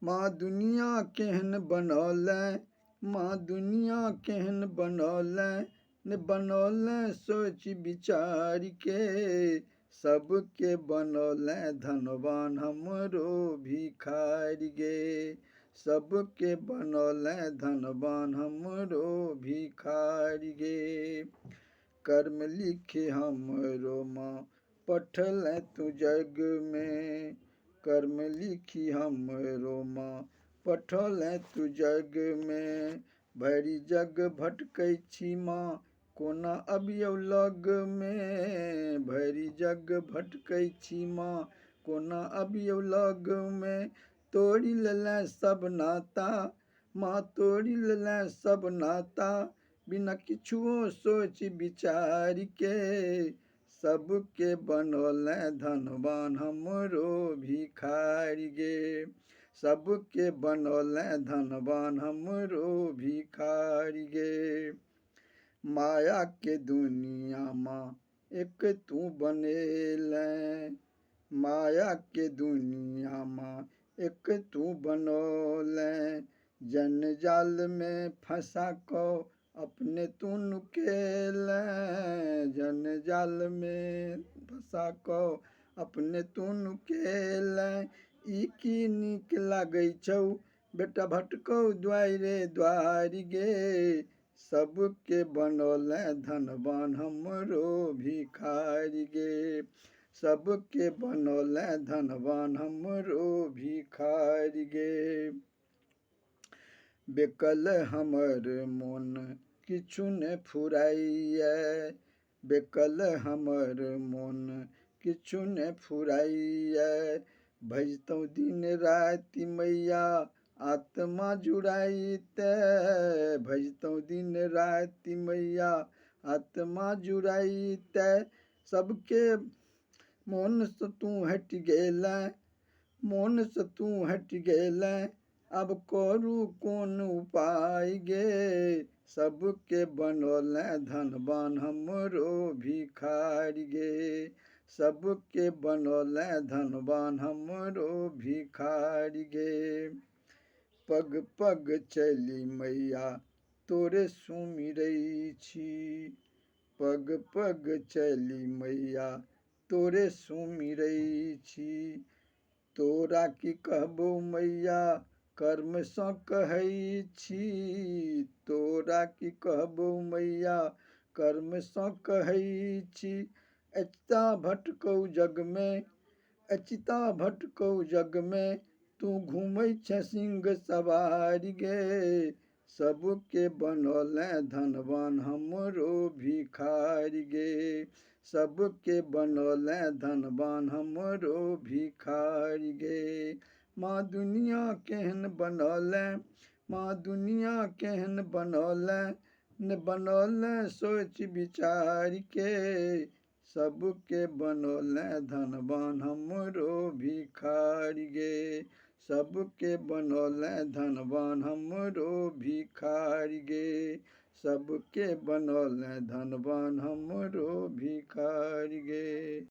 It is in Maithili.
माँ दुनिया केहन बनौले, माँ दुनिया केहन बनौले, ने बनौले सोच विचार के, सबके बनौले धनवान हमरो भिखारी गे, सबके बनौले धनवान हमरो भिखारी गे। कर्म लिखे हमरो माँ पठल तू जग में, कर्म लिखी हमरो माँ पठल तू जग में, भरी जग भटकै छी माँ कोना अबियौ लग में, भरी जग भटकै छी माँ कोना अबियौ लग में, तोड़ि लेले सब नाता माँ तोड़ि लेले सब नाता, बिना किछुओ सोच विचार के, सबके बनौले धनवान हमरो भिखारी गे, सबके बनौले धनवान हमरो भिखारी गे। माया के दुनिया माँ एक तू बनेले, माया के दुनिया माँ एक तू बनौले, जन जाल में फंसा को अपने तू नुकेले, जन जाल में फंसा को अपने तू नुकेले, ई की नीक लागै छौ बेटा भटकौ द्वारे द्वारी गे, सबके बनौले धनवान हमरो भिखारी गे, सबके बनौले धनवान हमरो भिखारी गे। बेकल हमर मोन किछु ने फुराइए, बेकल हमर मोन किछु ने फुराइए, भजतौ दिन राति मैया आत्मा जुड़ाइते, भजतौ दिन राति मैया आत्मा जुड़ाइते, सबके मोन से तू हट गेले, मोन से तू हट गेले, अब करू कोन उपाय गे, सबके बनौले धनवान हमरो भिखारी गे, सबके बनौले धनवान हमरो भिखारी गे। पग पग चली मैया तोरे सुमिरै छी, पग पग चली मैया तोरे सुमिरै छी, तोरा की कहबो मैया कर्म सँ कहै छी, तोरा की कहबो मैया कर्म सँ कहै छी, अचिता भटकौ जग में, अचिता भटकौ जग में, तू घूमै छ सिंह सवारी गे, सबके बनौले धनवान हमरो भिखारी गे, सबके बनौले धनवान हमरो भिखारी गे। माँ दुनिया केहन बनौले, माँ दुनिया केहन बनौले, ने बनौले सोच विचार के, सबके बनौले धनवान हमरो भिखारी गे, सबके बनौले धनवान हमरो भिखारी गे, सबके बनौले धनवान हमरो भिखारी गे।